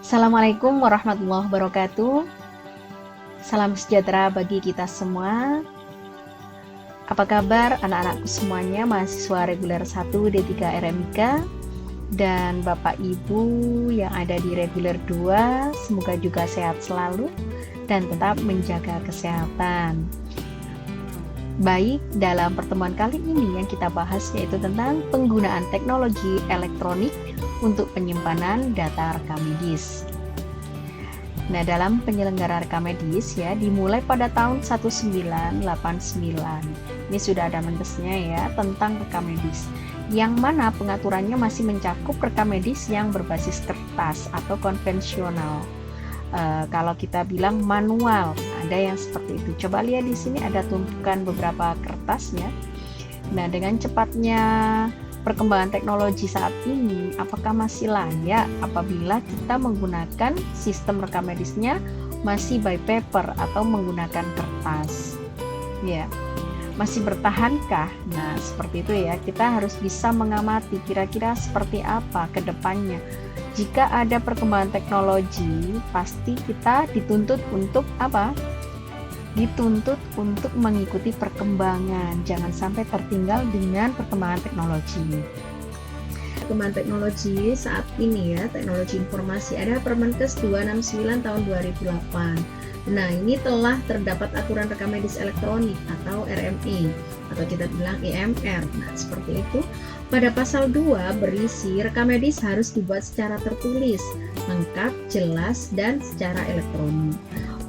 Assalamualaikum warahmatullahi wabarakatuh. Salam sejahtera bagi kita semua. Apa kabar anak-anakku semuanya, mahasiswa reguler 1 D3 RMIK dan Bapak Ibu yang ada di reguler 2, semoga juga sehat selalu dan tetap menjaga kesehatan. Baik, dalam pertemuan kali ini yang kita bahas yaitu tentang penggunaan teknologi elektronik untuk penyimpanan data rekam medis. Nah, dalam penyelenggara rekam medis ya dimulai pada tahun 1989. Ini sudah ada mendesnya ya tentang rekam medis. Yang mana pengaturannya masih mencakup rekam medis yang berbasis kertas atau konvensional. Kalau kita bilang manual, ada yang seperti itu. Coba lihat di sini ada tumpukan beberapa kertasnya. Nah, dengan cepatnya perkembangan teknologi saat ini, apakah masih layak apabila kita menggunakan sistem rekam medisnya masih by paper atau menggunakan kertas? Ya, masih bertahankah? Nah, seperti itu ya. Kita harus bisa mengamati kira-kira seperti apa ke depannya. Jika ada perkembangan teknologi, pasti kita dituntut untuk apa? Dituntut untuk mengikuti perkembangan, jangan sampai tertinggal dengan perkembangan teknologi. Perkembangan teknologi saat ini ya, teknologi informasi, ada Permenkes 269 tahun 2008. Nah, ini telah terdapat aturan rekam medis elektronik atau RME atau kita bilang EMR. Nah, seperti itu. Pada pasal 2 berisi rekam medis harus dibuat secara tertulis, lengkap, jelas, dan secara elektronik.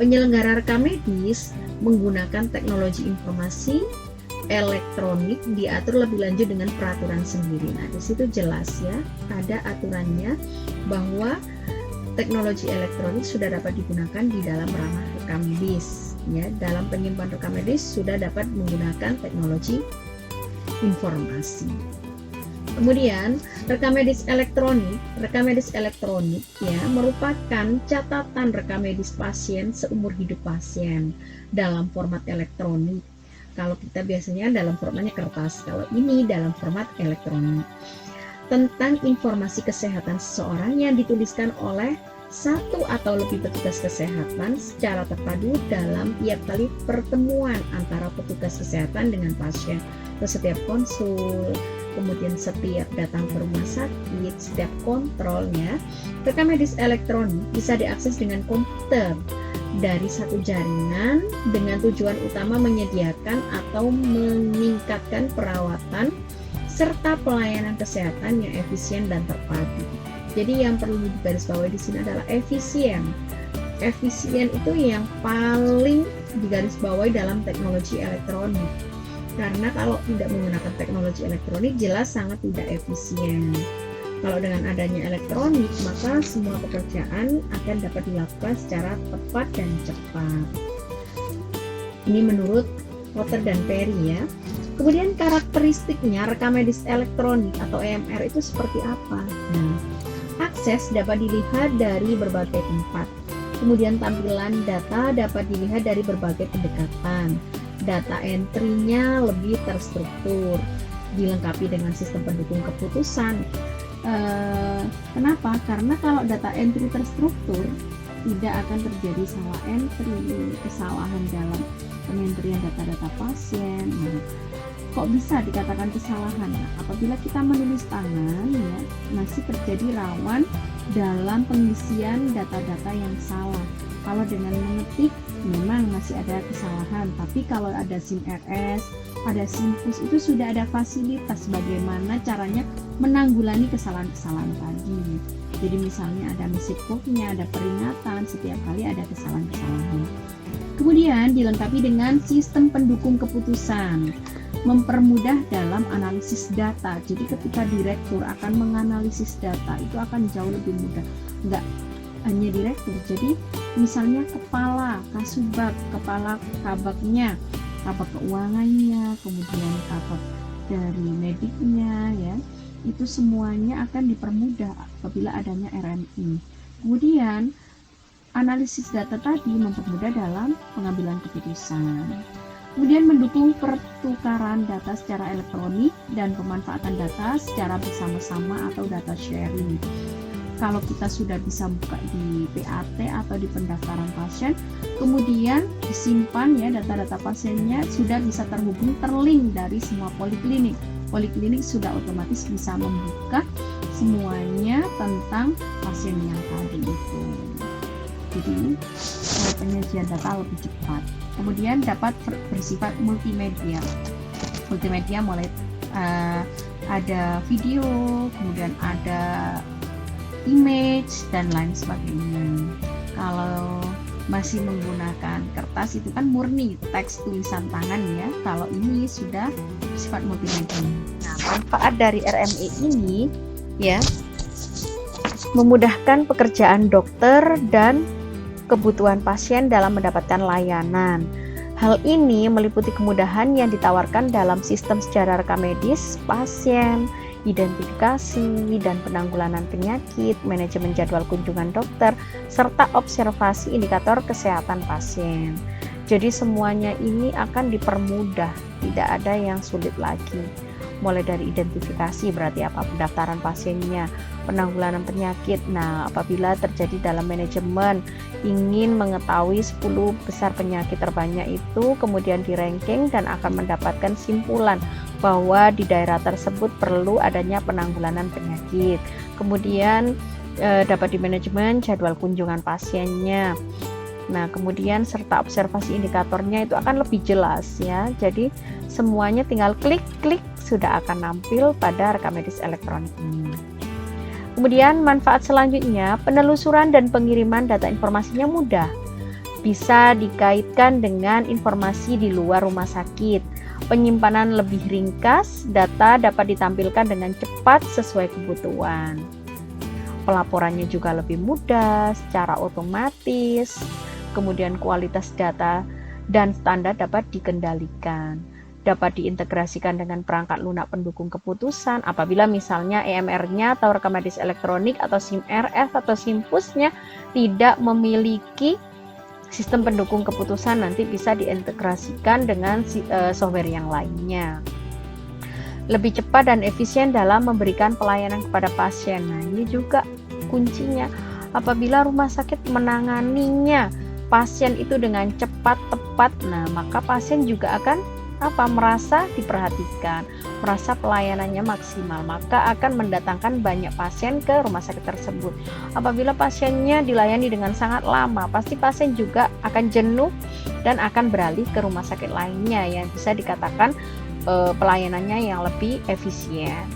Penyelenggara rekam medis menggunakan teknologi informasi elektronik diatur lebih lanjut dengan peraturan sendiri. Nah, di situ jelas ya, ada aturannya bahwa teknologi elektronik sudah dapat digunakan di dalam ranah rekam medis. Ya, dalam penyimpan rekam medis sudah dapat menggunakan teknologi informasi. Kemudian rekam medis elektronik ya merupakan catatan rekam medis pasien seumur hidup pasien dalam format elektronik. Kalau kita biasanya dalam formatnya kertas, kalau ini dalam format elektronik. Tentang informasi kesehatan seseorang yang dituliskan oleh satu atau lebih petugas kesehatan secara terpadu dalam tiap kali pertemuan antara petugas kesehatan dengan pasien atau setiap konsul, kemudian setiap datang ke rumah sakit, setiap kontrolnya. Rekam medis elektronik bisa diakses dengan komputer dari satu jaringan dengan tujuan utama menyediakan atau meningkatkan perawatan serta pelayanan kesehatan yang efisien dan terpadu. Jadi yang perlu digarisbawahi di sini adalah efisien. Efisien itu yang paling digarisbawahi dalam teknologi elektronik. Karena kalau tidak menggunakan teknologi elektronik jelas sangat tidak efisien. Kalau dengan adanya elektronik, maka semua pekerjaan akan dapat dilakukan secara tepat dan cepat. Ini menurut Potter dan Perry ya. Kemudian karakteristiknya rekam medis elektronik atau EMR itu seperti apa? Nah, akses dapat dilihat dari berbagai tempat. Kemudian tampilan data dapat dilihat dari berbagai pendekatan. Data entry-nya lebih terstruktur, dilengkapi dengan sistem pendukung keputusan. Kenapa? Karena kalau data entry terstruktur, tidak akan terjadi salah entry, kesalahan dalam pengentrian data-data pasien. Nah, kok bisa dikatakan kesalahan? Nah, apabila kita menulis tangan, ya, masih terjadi rawan dalam pengisian data-data yang salah. Kalau dengan mengetik, memang masih ada kesalahan. Tapi kalau ada SIM-RS, ada SIM-PUS, itu sudah ada fasilitas bagaimana caranya menanggulangi kesalahan-kesalahan tadi. Jadi misalnya ada message code-nya, ada peringatan setiap kali ada kesalahan-kesalahan. Kemudian dilengkapi dengan sistem pendukung keputusan, mempermudah dalam analisis data. Jadi ketika direktur akan menganalisis data itu akan jauh lebih mudah. Enggak hanya direktur, jadi misalnya kepala kasubag, kepala kabaknya, kabak keuangannya, kemudian kabak dari mediknya ya, itu semuanya akan dipermudah apabila adanya RMI. Kemudian analisis data tadi mempermudah dalam pengambilan keputusan. Kemudian mendukung pertukaran data secara elektronik dan pemanfaatan data secara bersama-sama atau data sharing. kalau kita sudah bisa buka di PAT atau di pendaftaran pasien, kemudian disimpan ya data-data pasiennya, sudah bisa terhubung, terlink dari semua poliklinik. Poliklinik sudah otomatis bisa membuka semuanya tentang pasien yang tadi itu. Jadi penyajian data lebih cepat. Kemudian dapat bersifat multimedia. Multimedia mulai ada video, kemudian ada image dan lain sebagainya. Kalau masih menggunakan kertas itu kan murni teks tulisan tangan ya. Kalau ini sudah bersifat multimedia. Nah, manfaat dari RME ini ya memudahkan pekerjaan dokter dan kebutuhan pasien dalam mendapatkan layanan. Hal ini meliputi kemudahan yang ditawarkan dalam sistem sejarah rekam medis pasien, identifikasi dan penanggulangan penyakit, manajemen jadwal kunjungan dokter, serta observasi indikator kesehatan pasien. Jadi semuanya ini akan dipermudah, tidak ada yang sulit lagi. Mulai dari identifikasi, berarti apa, pendaftaran pasiennya, penanggulangan penyakit. Nah, apabila terjadi dalam manajemen ingin mengetahui 10 besar penyakit terbanyak itu, kemudian di ranking dan akan mendapatkan simpulan bahwa di daerah tersebut perlu adanya penanggulangan penyakit. Kemudian dapat di manajemen jadwal kunjungan pasiennya. Nah, kemudian serta observasi indikatornya itu akan lebih jelas ya. Jadi semuanya tinggal klik-klik sudah akan nampil pada rekam medis elektronik ini. Kemudian manfaat selanjutnya, penelusuran dan pengiriman data informasinya mudah. Bisa dikaitkan dengan informasi di luar rumah sakit. Penyimpanan lebih ringkas, data dapat ditampilkan dengan cepat sesuai kebutuhan. Pelaporannya juga lebih mudah, secara otomatis. Kemudian kualitas data dan standar dapat dikendalikan. Dapat diintegrasikan dengan perangkat lunak pendukung keputusan apabila misalnya EMR-nya atau rekam medis elektronik atau SIM-RF atau SIM-PUS-nya tidak memiliki sistem pendukung keputusan, nanti bisa diintegrasikan dengan software yang lainnya. Lebih cepat dan efisien dalam memberikan pelayanan kepada pasien. Nah, ini juga kuncinya. Apabila rumah sakit menanganinya pasien itu dengan cepat, tepat, nah maka pasien juga akan merasa diperhatikan, merasa pelayanannya maksimal, maka akan mendatangkan banyak pasien ke rumah sakit tersebut. Apabila pasiennya dilayani dengan sangat lama, pasti pasien juga akan jenuh dan akan beralih ke rumah sakit lainnya yang bisa dikatakan pelayanannya yang lebih efisien.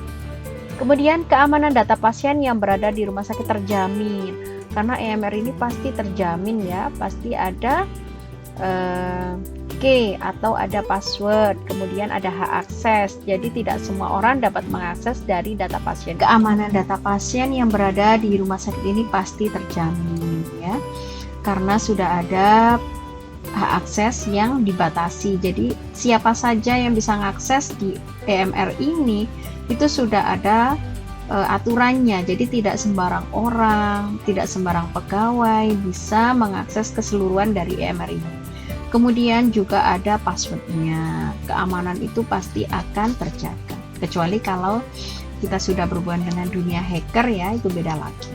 Kemudian keamanan data pasien yang berada di rumah sakit terjamin, karena EMR ini pasti terjamin ya, pasti ada key atau ada password, kemudian ada hak akses, jadi tidak semua orang dapat mengakses dari data pasien. Keamanan data pasien yang berada di rumah sakit ini pasti terjamin ya, karena sudah ada hak akses yang dibatasi. Jadi siapa saja yang bisa mengakses di EMR ini itu sudah ada aturannya, jadi tidak sembarang orang, tidak sembarang pegawai bisa mengakses keseluruhan dari EMR ini. Kemudian juga ada passwordnya, keamanan itu pasti akan terjaga, kecuali kalau kita sudah berhubungan dengan dunia hacker ya, itu beda lagi.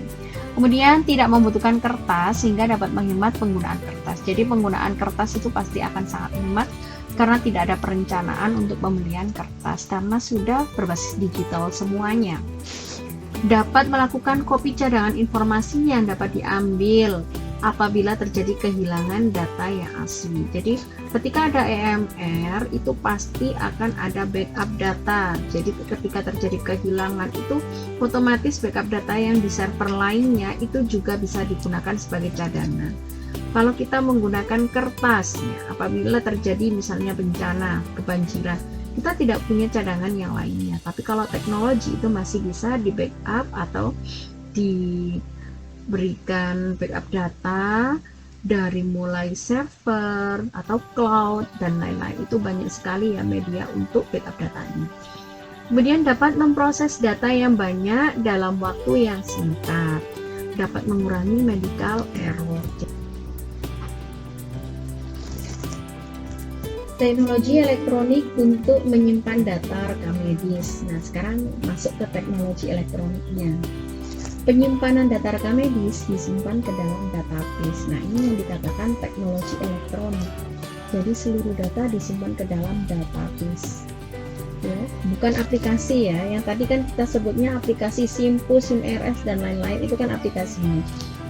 Kemudian tidak membutuhkan kertas sehingga dapat menghemat penggunaan kertas. Jadi penggunaan kertas itu pasti akan sangat hemat karena tidak ada perencanaan untuk pembelian kertas karena sudah berbasis digital semuanya. Dapat melakukan kopi cadangan informasi yang dapat diambil apabila terjadi kehilangan data yang asli. Jadi ketika ada EMR itu pasti akan ada backup data. Jadi ketika terjadi kehilangan itu otomatis backup data yang di server lainnya itu juga bisa digunakan sebagai cadangan. Kalau kita menggunakan kertas ya, apabila terjadi misalnya bencana, kebanjiran, kita tidak punya cadangan yang lainnya. Tapi kalau teknologi itu masih bisa di backup atau diberikan backup data dari mulai server atau cloud dan lain-lain. Itu banyak sekali ya media untuk backup datanya. Kemudian dapat memproses data yang banyak dalam waktu yang singkat, dapat mengurangi medical error. Teknologi elektronik untuk menyimpan data rekam medis. Nah, sekarang masuk ke teknologi elektroniknya. Penyimpanan data rekam medis disimpan ke dalam database. Nah, ini yang dikatakan teknologi elektronik. Jadi seluruh data disimpan ke dalam database. Ya, bukan aplikasi ya. Yang tadi kan kita sebutnya aplikasi Simpus, SimRS dan lain-lain, itu kan aplikasinya.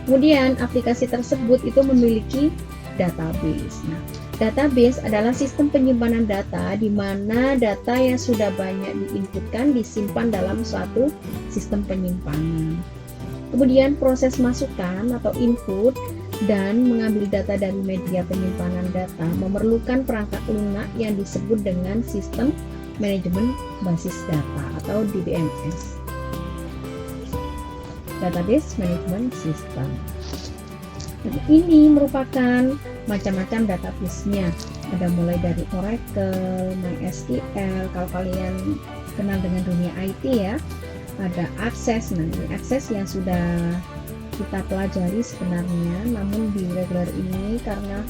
Kemudian aplikasi tersebut itu memiliki database. Nah, database adalah sistem penyimpanan data di mana data yang sudah banyak diinputkan disimpan dalam suatu sistem penyimpanan. Kemudian proses masukan atau input dan mengambil data dari media penyimpanan data memerlukan perangkat lunak yang disebut dengan sistem manajemen basis data atau DBMS. Database Management System. Ini merupakan macam-macam database-nya. Ada mulai dari Oracle, MySQL, kalau kalian kenal dengan dunia IT ya. Ada Access. Nah, ini Access yang sudah kita pelajari sebenarnya, namun di reguler ini karena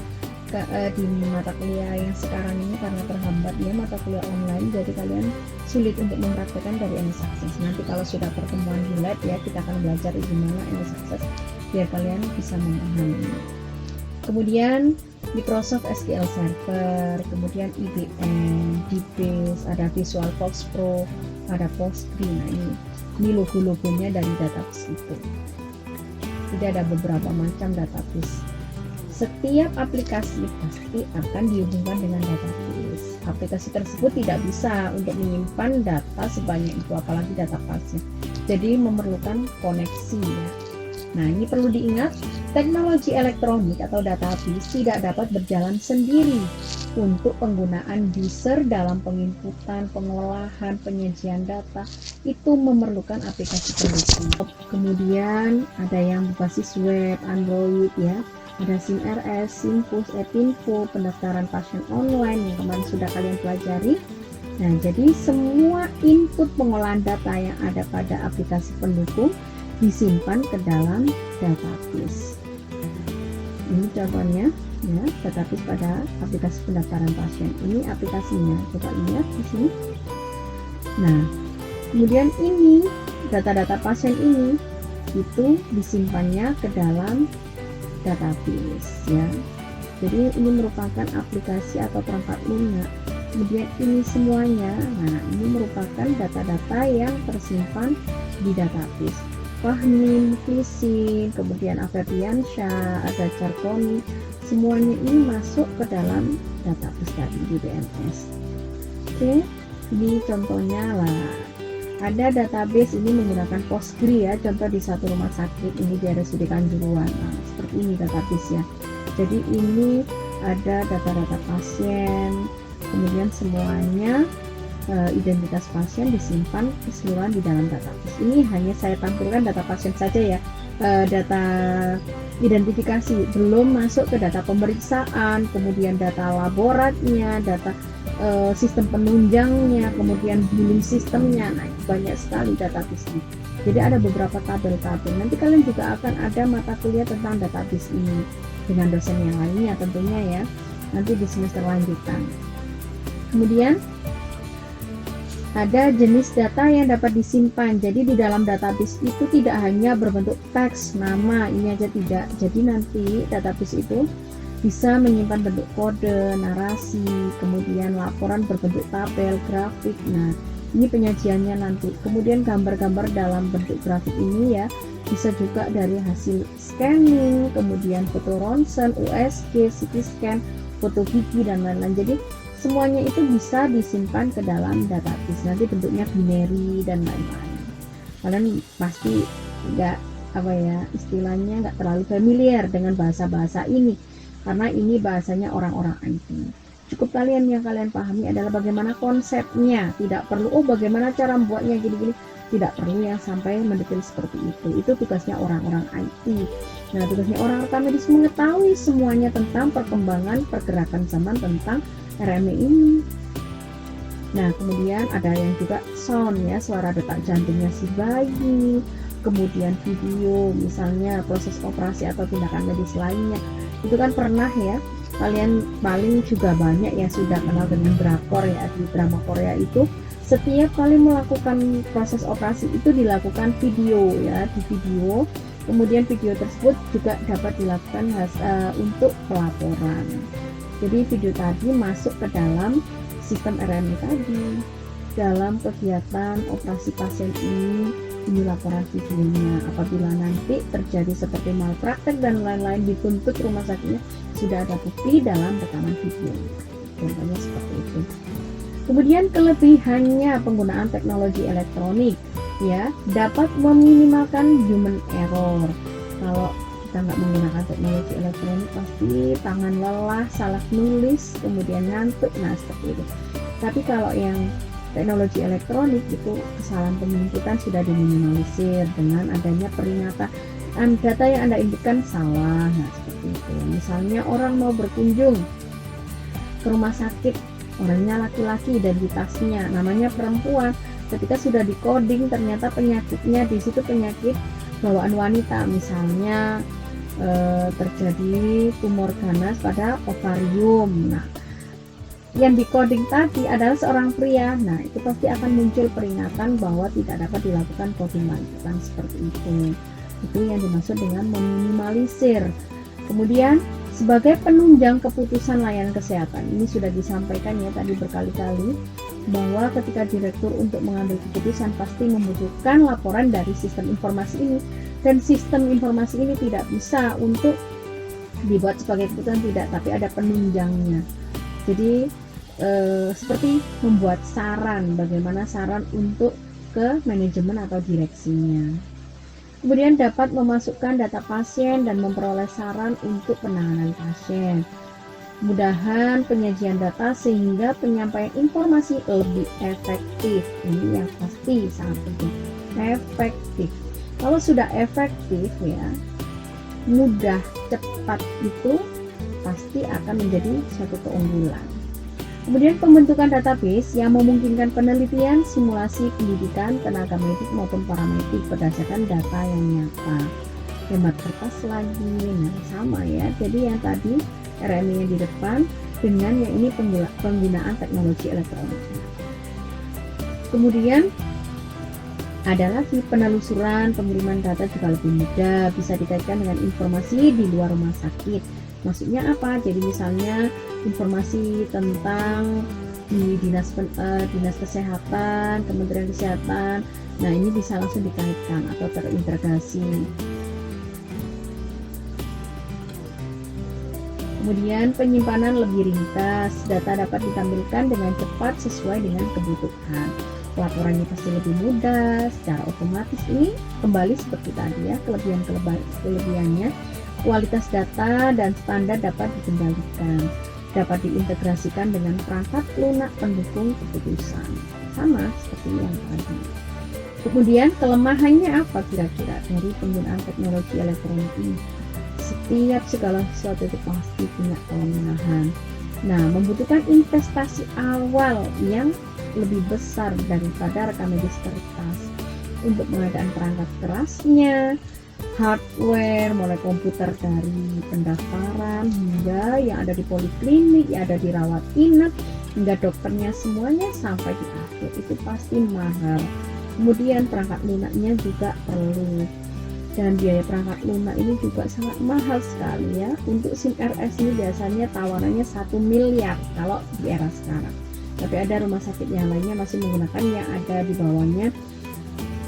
di mata kuliah yang sekarang ini karena terhambat ya mata kuliah online, jadi kalian sulit untuk mempraktekkan dari MS Access. Nanti kalau sudah pertemuan di lab ya, kita akan belajar gimana MS Access biar kalian bisa memahami. Kemudian Microsoft SQL Server, kemudian IBM, DBase, ada VisualForce Pro, ada Postgre. Nah, ini logo-logonya dari database itu. Jadi ada beberapa macam database. Setiap aplikasi pasti akan dihubungkan dengan database. Aplikasi tersebut tidak bisa untuk menyimpan data sebanyak itu, apalagi database. Jadi memerlukan koneksi ya. Nah, ini perlu diingat, teknologi elektronik atau database tidak dapat berjalan sendiri. Untuk penggunaan user dalam penginputan, pengolahan, penyajian data itu memerlukan aplikasi pendukung. Kemudian ada yang berbasis web, Android ya, ada SimRS, Simpus, Epinfo, pendaftaran pasien online yang kemarin sudah kalian pelajari. Nah, jadi semua input pengolahan data yang ada pada aplikasi pendukung disimpan ke dalam database. Ini contohnya ya, database pada aplikasi pendaftaran pasien. Ini aplikasinya, coba lihat di sini. Nah, kemudian ini data-data pasien ini itu disimpannya ke dalam database ya. Jadi ini merupakan aplikasi atau perangkat lunak. Kemudian ini semuanya, nah ini merupakan data-data yang tersimpan di database. Fahmi, Fisin, kemudian Afebiansyah, ada Cartoni, semuanya ini masuk ke dalam database tadi di DBMS. Oke, ini contohnya lah. Ada database ini menggunakan Postgre ya, contoh di satu rumah sakit ini di RSUD Kanjuruhan. Nah, seperti ini database ya. Jadi ini ada data-data pasien, kemudian semuanya identitas pasien disimpan keseluruhan di dalam database. Ini hanya saya tampilkan data pasien saja ya, data identifikasi, belum masuk ke data pemeriksaan, kemudian data laboratnya, data sistem penunjangnya, kemudian billing sistemnya. Nah, banyak sekali database ini. Jadi ada beberapa tabel-tabel. Nanti kalian juga akan ada mata kuliah tentang database ini dengan dosen yang lainnya tentunya ya, nanti di semester lanjutan. Kemudian ada jenis data yang dapat disimpan. Jadi di dalam database itu tidak hanya berbentuk teks, nama, ini aja tidak. Jadi nanti database itu bisa menyimpan bentuk kode, narasi, kemudian laporan berbentuk tabel, grafik. Nah, ini penyajiannya nanti. Kemudian gambar-gambar dalam bentuk grafik ini ya, bisa juga dari hasil scanning, kemudian foto ronsen, USG, CT scan, foto gigi dan lain-lain. Jadi semuanya itu bisa disimpan ke dalam database. Nanti bentuknya binary dan lain-lain. Kalian pasti nggak istilahnya nggak terlalu familiar dengan bahasa-bahasa ini, karena ini bahasanya orang-orang IT. Cukup kalian yang kalian pahami adalah bagaimana konsepnya. Tidak perlu bagaimana cara membuatnya gini-gini. Tidak perlu yang sampai mendetail seperti itu. Itu tugasnya orang-orang IT. Nah, tugasnya orang rekam medis mengetahui semuanya tentang perkembangan pergerakan zaman tentang RME ini. Nah, kemudian ada yang juga sound ya, suara detak jantungnya si bayi, kemudian video, misalnya proses operasi atau tindakan medis lainnya. Itu kan pernah ya, kalian paling juga banyak yang sudah kenal dengan drakor ya. Di drama Korea itu Setiap kali melakukan proses operasi itu dilakukan video ya, di video. Kemudian video tersebut juga dapat dilakukan untuk pelaporan. Jadi video tadi masuk ke dalam sistem RMI tadi. Dalam kegiatan operasi pasien ini laporan videonya. Apabila nanti terjadi seperti malpraktek dan lain-lain, dituntut rumah sakitnya, sudah ada bukti dalam rekaman video. Contohnya seperti itu. Kemudian kelebihannya penggunaan teknologi elektronik ya, dapat meminimalkan human error. Kalau kita nggak menggunakan teknologi elektronik pasti tangan lelah, salah nulis, kemudian ngantuk, nah seperti itu. Tapi kalau yang teknologi elektronik itu kesalahan penginputan sudah diminimalisir dengan adanya peringatan data yang Anda inputkan salah, nah seperti itu. Misalnya orang mau berkunjung ke rumah sakit, orangnya laki-laki, identitasnya namanya perempuan, ketika sudah di-coding ternyata penyakitnya di situ penyakit bawaan wanita, misalnya terjadi tumor ganas pada ovarium. Nah, yang di-coding tadi adalah seorang pria. Nah, itu pasti akan muncul peringatan bahwa tidak dapat dilakukan coding lanjutan seperti itu. Itu yang dimaksud dengan meminimalisir. Kemudian sebagai penunjang keputusan layanan kesehatan, ini sudah disampaikan ya tadi berkali-kali, bahwa ketika direktur untuk mengambil keputusan pasti membutuhkan laporan dari sistem informasi ini, dan sistem informasi ini tidak bisa untuk dibuat sebagai keputusan, tidak, tapi ada penunjangnya. Jadi seperti membuat saran, bagaimana saran untuk ke manajemen atau direksinya. Kemudian dapat memasukkan data pasien dan memperoleh saran untuk penanganan pasien. Mudahan penyajian data sehingga penyampaian informasi lebih efektif. Ini yang pasti sangat penting. Efektif. Kalau sudah efektif ya, mudah, cepat, itu pasti akan menjadi suatu keunggulan. Kemudian pembentukan database yang memungkinkan penelitian, simulasi pendidikan tenaga medik maupun paramedik berdasarkan data yang nyata. Hemat kertas lagi, nah sama ya. Jadi yang tadi RMI yang di depan dengan yang ini penggunaan teknologi elektronik. Kemudian ada lagi penelusuran, pengiriman data juga lebih mudah, bisa dikaitkan dengan informasi di luar rumah sakit. Maksudnya apa? Jadi misalnya informasi tentang di dinas kesehatan, Kementerian Kesehatan, nah ini bisa langsung dikaitkan atau terintegrasi. Kemudian penyimpanan lebih ringkas, data dapat ditampilkan dengan cepat sesuai dengan kebutuhan. Laporannya pasti lebih mudah, secara otomatis. Ini kembali seperti tadi ya, kelebihannya. Kualitas data dan standar dapat dikendalikan, dapat diintegrasikan dengan perangkat lunak pendukung keputusan, sama seperti yang tadi. Kemudian kelemahannya apa kira-kira dari penggunaan teknologi elektronik ini? Setiap segala sesuatu itu pasti punya kelemahan. Nah, membutuhkan investasi awal yang lebih besar daripada rekam medis kertas untuk pengadaan perangkat kerasnya, hardware, mulai komputer dari pendaftaran hingga yang ada di poliklinik, yang ada di rawat inap, hingga dokternya semuanya sampai di akhir itu pasti mahal. Kemudian perangkat lunaknya juga perlu, dan biaya perangkat lunak ini juga sangat mahal sekali ya. Untuk SIM RS ini biasanya tawarannya 1 miliar kalau di era sekarang, tapi ada rumah sakit yang lainnya masih menggunakan yang ada di bawahnya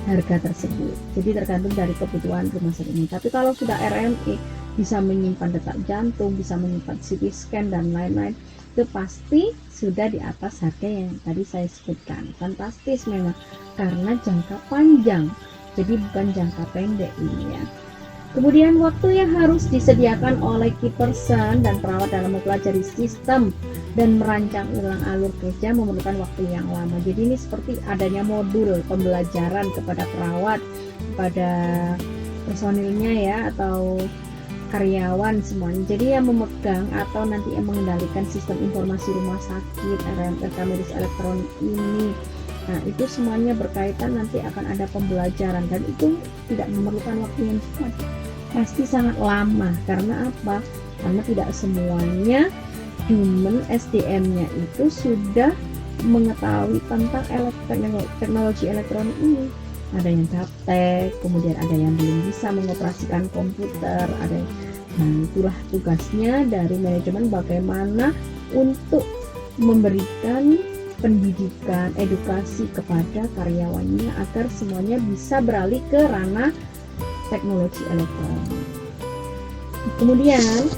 harga tersebut. Jadi tergantung dari kebutuhan rumah sakit ini. Tapi kalau sudah RMI bisa menyimpan detak jantung, bisa menyimpan CT scan dan lain-lain, itu pasti sudah di atas harga yang tadi saya sebutkan. Fantastis memang karena jangka panjang, jadi bukan jangka pendek ini ya. Kemudian waktu yang harus disediakan oleh key person dan perawat dalam mempelajari sistem dan merancang ulang alur kerja memerlukan waktu yang lama. Jadi ini seperti adanya modul pembelajaran kepada perawat, kepada personilnya ya, atau karyawan semuanya. Jadi yang memegang atau nanti yang mengendalikan sistem informasi rumah sakit, rekam medis elektronik ini, nah itu semuanya berkaitan, nanti akan ada pembelajaran, dan itu tidak memerlukan waktu yang cepat, pasti sangat lama. Karena apa? Karena tidak semuanya human SDM-nya itu sudah mengetahui tentang teknologi elektronik ini. Ada yang gaptek, kemudian ada yang belum bisa mengoperasikan komputer, nah itulah tugasnya dari manajemen bagaimana untuk memberikan pendidikan, edukasi kepada karyawannya agar semuanya bisa beralih ke ranah teknologi elektronik. Kemudian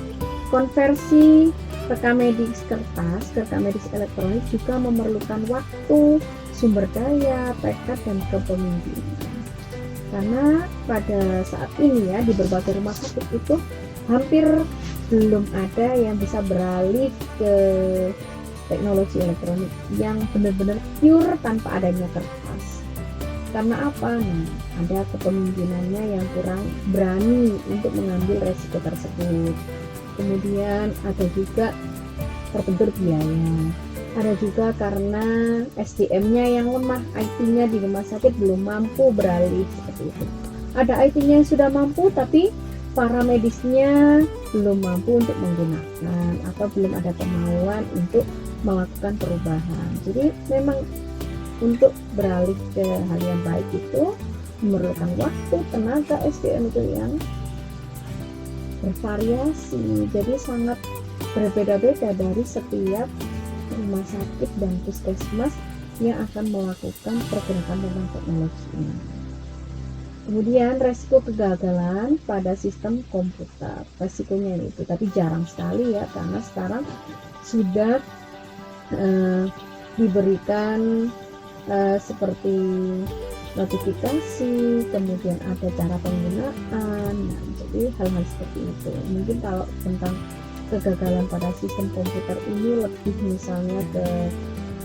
konversi rekam medis kertas ke rekam medis elektronik juga memerlukan waktu, sumber daya, tekad, dan kepemimpinan. Karena pada saat ini ya di berbagai rumah sakit itu hampir belum ada yang bisa beralih ke teknologi elektronik yang benar-benar pure tanpa adanya kertas. Karena apa? Nah, ada kepemimpinannya yang kurang berani untuk mengambil resiko tersebut. Kemudian ada juga terbentur biaya. Ada juga karena SDM-nya yang lemah, IT-nya di rumah sakit belum mampu beralih seperti itu. Ada IT-nya yang sudah mampu tapi para medisnya belum mampu untuk menggunakan atau belum ada kemauan untuk melakukan perubahan. Jadi memang untuk beralih ke hal yang baik itu memerlukan waktu, tenaga, SDM itu yang bervariasi. Jadi sangat berbeda-beda dari setiap rumah sakit dan puskesmas yang akan melakukan pergerakan tentang teknologi ini. Kemudian resiko kegagalan pada sistem komputer, resikonya itu tapi jarang sekali ya, karena sekarang sudah diberikan seperti notifikasi, kemudian ada cara penggunaan. Nah, jadi hal-hal seperti itu. Mungkin kalau tentang kegagalan pada sistem komputer ini lebih misalnya ke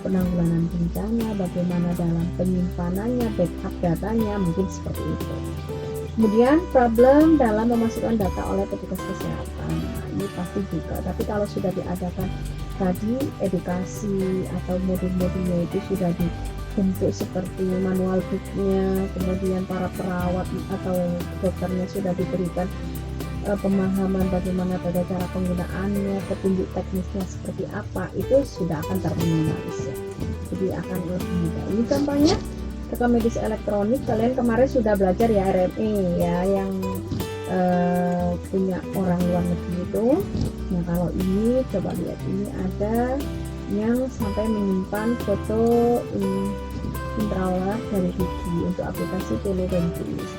penanggulangan bencana, bagaimana dalam penyimpanannya, backup datanya, mungkin seperti itu. Kemudian problem dalam memasukkan data oleh petugas kesehatan, nah, ini pasti juga. Tapi kalau sudah diadakan tadi edukasi atau modul-modulnya itu sudah dibentuk seperti manual booknya, kemudian para perawat atau dokternya sudah diberikan pemahaman bagaimana pada cara penggunaannya, petunjuk teknisnya seperti apa, itu sudah akan terminimalisir. Jadi akan lebih mudah. Ini contohnya rekam medis elektronik. Kalian kemarin sudah belajar ya RME ya, yang punya orang luar negeri itu. Nah kalau ini coba lihat, ini ada yang sampai menyimpan foto intraoral dari gigi untuk aplikasi teledentist.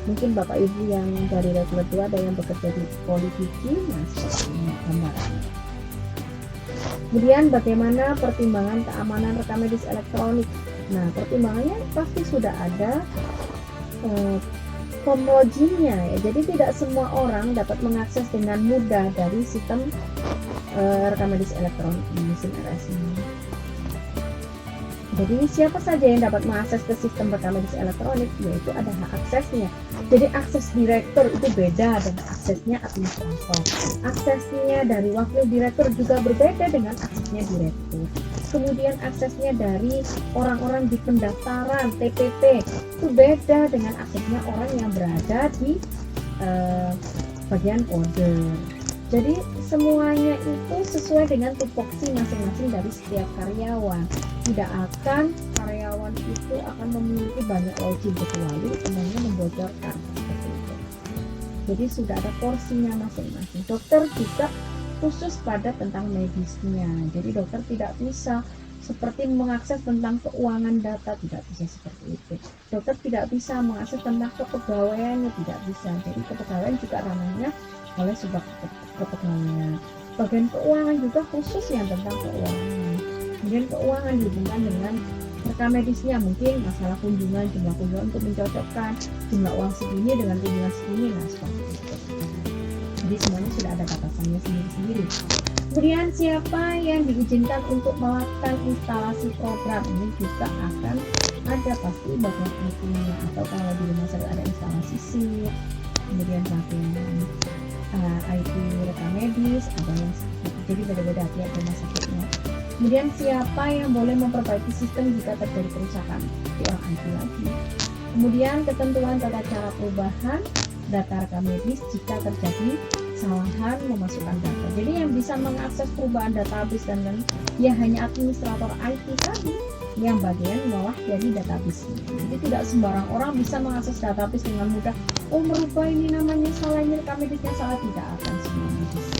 Mungkin bapak ibu yang dari level 2 ada yang bekerja di poli gigi, nah seperti ini gambarannya. Kemudian bagaimana pertimbangan keamanan rekam medis elektronik? Nah pertimbangannya pasti sudah ada pemloginnya ya, jadi tidak semua orang dapat mengakses dengan mudah dari sistem rekam medis elektronik ini, mesin RS ini. Jadi siapa saja yang dapat mengakses ke sistem rekam medis elektronik, yaitu ada hak aksesnya. Jadi akses direktur itu beda dengan aksesnya administrator. Aksesnya dari wakil direktur juga berbeda dengan aksesnya direktur. Kemudian aksesnya dari orang-orang di pendaftaran TPP itu beda dengan aksesnya orang yang berada di bagian kode. Jadi semuanya itu sesuai dengan tupoksi masing-masing dari setiap karyawan. Tidak akan karyawan itu akan memiliki banyak login kecuali temannya membocorkan seperti itu. Jadi sudah ada porsinya masing-masing. Dokter juga khusus pada tentang medisnya. Jadi dokter tidak bisa seperti mengakses tentang keuangan data, tidak bisa seperti itu. Dokter tidak bisa mengakses tentang kepegawaiannya, tidak bisa. Jadi kepegawaian juga ranahnya oleh sebab kepegawaian. Bagian keuangan juga khusus yang tentang keuangan. Kemudian keuangan dihubungkan dengan rekam medisnya, mungkin masalah kunjungan, jumlah kunjungan untuk mencocokkan jumlah uang segini dengan kunjungan segini, nah seperti itu. Jadi semuanya sudah ada batasannya sendiri-sendiri. Kemudian siapa yang diizinkan untuk melakukan instalasi program, ini juga akan ada pasti bagian IT-nya, atau kalau di rumah sakit ada instalasi SIP, kemudian bagian IT rekam medis, ada yang seperti itu. Jadi beda-beda tiap rumah sakitnya. Kemudian siapa yang boleh memperbaiki sistem jika terjadi kerusakan, itu orang IT lagi. Kemudian ketentuan tata cara perubahan data rekam medis jika terjadi kesalahan memasukkan data. Jadi yang bisa mengakses perubahan database dan lain ya hanya administrator IT tadi yang bagian bawah dari database. Jadi tidak sembarang orang bisa mengakses database dengan mudah. Oh, merubah ini namanya salah, ini rekam medisnya salah, tidak akan semuanya bisa.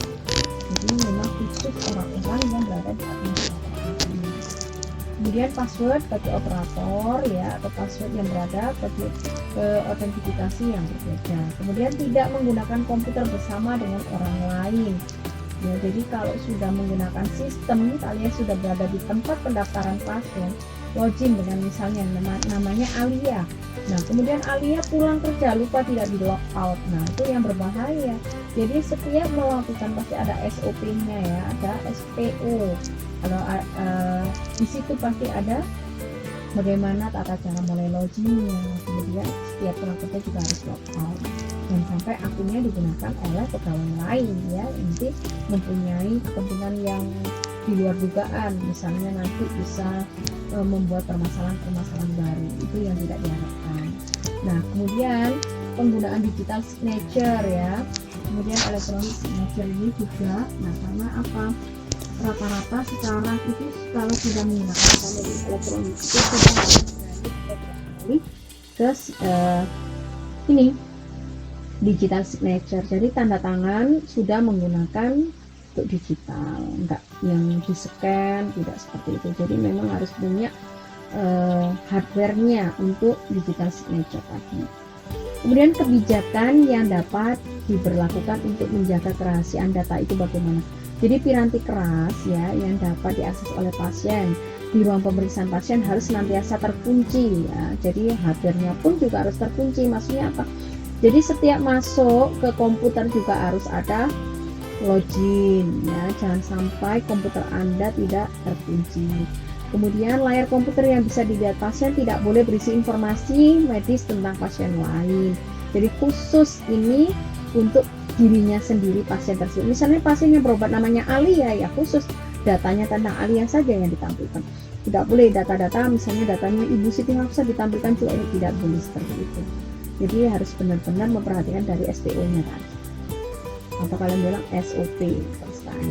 Jadi memang khusus orang-orang yang berada di administrator IT. Kemudian password bagi operator ya, atau password yang berada bagi autentifikasi yang berbeda. Kemudian tidak menggunakan komputer bersama dengan orang lain. Ya, jadi kalau sudah menggunakan sistem, kalian sudah berada di tempat pendaftaran pasien, login dengan misalnya namanya Alia. Nah, kemudian Alia pulang kerja lupa tidak di log out. Nah, itu yang berbahaya. Jadi setiap melakukan pasti ada SOP-nya ya, ada SPO. Kalau di situ pasti ada bagaimana tata cara mulai login-nya. Kemudian setiap pulang kerja juga harus log out. Dan sampai akunnya digunakan oleh pegawai lain ya, nanti mempunyai kepentingan yang di luar dugaan, misalnya nanti bisa membuat permasalahan baru, itu yang tidak diharapkan. Nah, kemudian penggunaan digital signature ya, kemudian electronic signature ini juga, nah karena apa, rata-rata sekarang itu kalau sudah menggunakan elektronik itu sudah harus beralih ke ini digital signature. Jadi tanda tangan sudah menggunakan untuk digital, enggak yang di scan, tidak seperti itu. Jadi memang harus punya hardware-nya untuk digital signature tadi. Kemudian kebijakan yang dapat diberlakukan untuk menjaga kerahasiaan data itu bagaimana? Jadi piranti keras ya yang dapat diakses oleh pasien di ruang pemeriksaan pasien harus senantiasa terkunci ya. Jadi hardware-nya pun juga harus terkunci. Maksudnya apa? Jadi setiap masuk ke komputer juga harus ada login ya, jangan sampai komputer Anda tidak terkunci. Kemudian layar komputer yang bisa dilihat pasien tidak boleh berisi informasi medis tentang pasien lain. Jadi khusus ini untuk dirinya sendiri pasien tersebut. Misalnya pasiennya berobat namanya Alia ya khusus datanya tentang Alia saja yang ditampilkan. Tidak boleh data-data misalnya datanya Ibu Siti Hafsah ditampilkan juga, tidak boleh seperti itu. Jadi harus benar-benar memperhatikan dari SPO-nya tadi. Atau kalian bilang SOP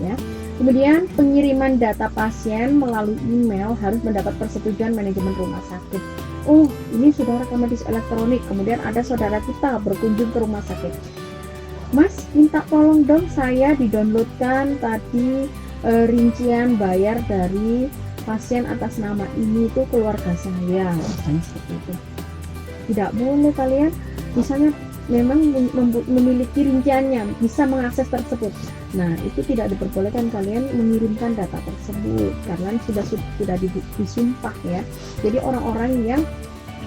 ya. Kemudian pengiriman data pasien melalui email harus mendapat persetujuan manajemen rumah sakit. Oh, ini sudah rekam medis elektronik. Kemudian ada saudara kita berkunjung ke rumah sakit. Mas, minta tolong dong saya di-downloadkan tadi rincian bayar dari pasien atas nama ini itu keluarga saya, misalnya seperti itu. Tidak boleh kalian misalnya memang memiliki rinciannya, bisa mengakses tersebut. Nah, itu tidak diperbolehkan kalian mengirimkan data tersebut karena sudah disumpah ya. Jadi orang-orang yang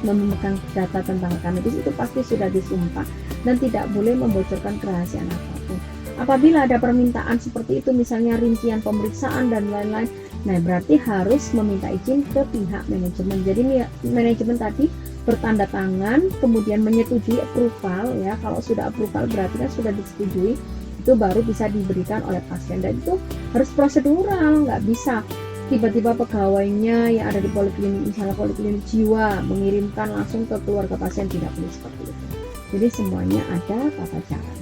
memegang data tentang rekam medis itu pasti sudah disumpah dan tidak boleh membocorkan kerahasiaan apapun. Apabila ada permintaan seperti itu, misalnya rincian pemeriksaan dan lain-lain, nah berarti harus meminta izin ke pihak manajemen. Jadi manajemen tadi bertanda tangan, kemudian menyetujui approval ya. Kalau sudah approval berarti kan sudah disetujui, itu baru bisa diberikan oleh pasien. Dan itu harus prosedural, nggak bisa tiba-tiba pegawainya yang ada di poliklinik, misalnya poliklinik jiwa, mengirimkan langsung ke keluarga pasien, tidak boleh seperti itu. Jadi semuanya ada tata caranya.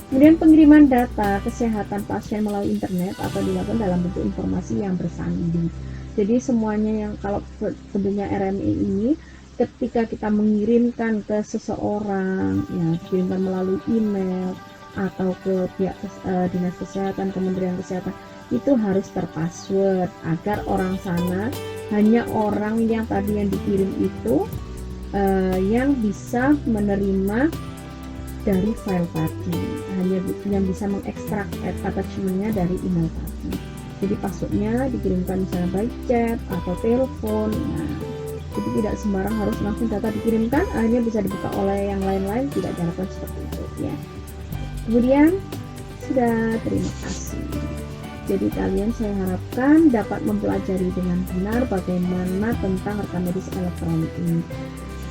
Kemudian pengiriman data kesehatan pasien melalui internet atau dilakukan dalam bentuk informasi yang bersandi. Jadi semuanya yang kalau tentunya RMI ini ketika kita mengirimkan ke seseorang ya, dikirimkan melalui email atau ke pihak dinas kesehatan, Kementerian Kesehatan, itu harus terpassword agar orang sana hanya orang yang tadi yang dikirim itu yang bisa menerima dari file tadi, hanya yang bisa mengekstrak attachment-nya dari email tadi. Jadi passwordnya dikirimkan misalnya by chat atau telepon. Nah, jadi tidak sembarang harus langsung data dikirimkan, akhirnya bisa dibuka oleh yang lain-lain, tidak diharapkan seperti itu ya. Kemudian sudah, terima kasih. Jadi kalian saya harapkan dapat mempelajari dengan benar bagaimana tentang rekam medis elektronik ini.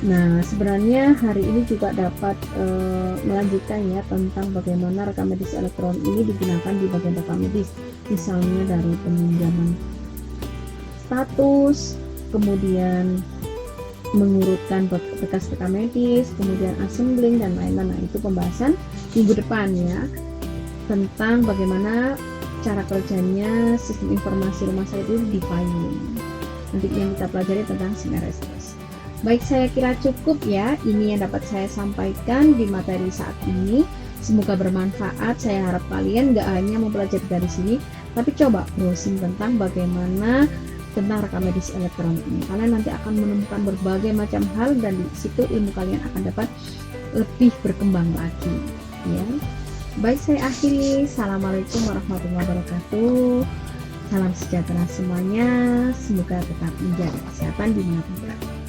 Nah, sebenarnya hari ini juga dapat melanjutkan ya tentang bagaimana rekam medis elektronik ini digunakan di bagian rekam medis. Misalnya dari peminjaman status, kemudian mengurutkan berkas rekam medis, kemudian assembling dan lain-lain. Nah, itu pembahasan minggu depan ya, tentang bagaimana cara kerjanya sistem informasi rumah sakit itu di filing. Nanti yang kita pelajari tentang SIMRSS. Baik, saya kira cukup ya, ini yang dapat saya sampaikan di materi saat ini. Semoga bermanfaat. Saya harap kalian gak hanya mempelajari dari sini, tapi coba browsing tentang bagaimana tentang rekam medis elektronik ini. Kalian nanti akan menemukan berbagai macam hal dan di situ ilmu kalian akan dapat lebih berkembang lagi ya. Baik, saya akhiri. Assalamualaikum warahmatullahi wabarakatuh. Salam sejahtera semuanya. Semoga tetap menjaga kesehatan dimanapun berada.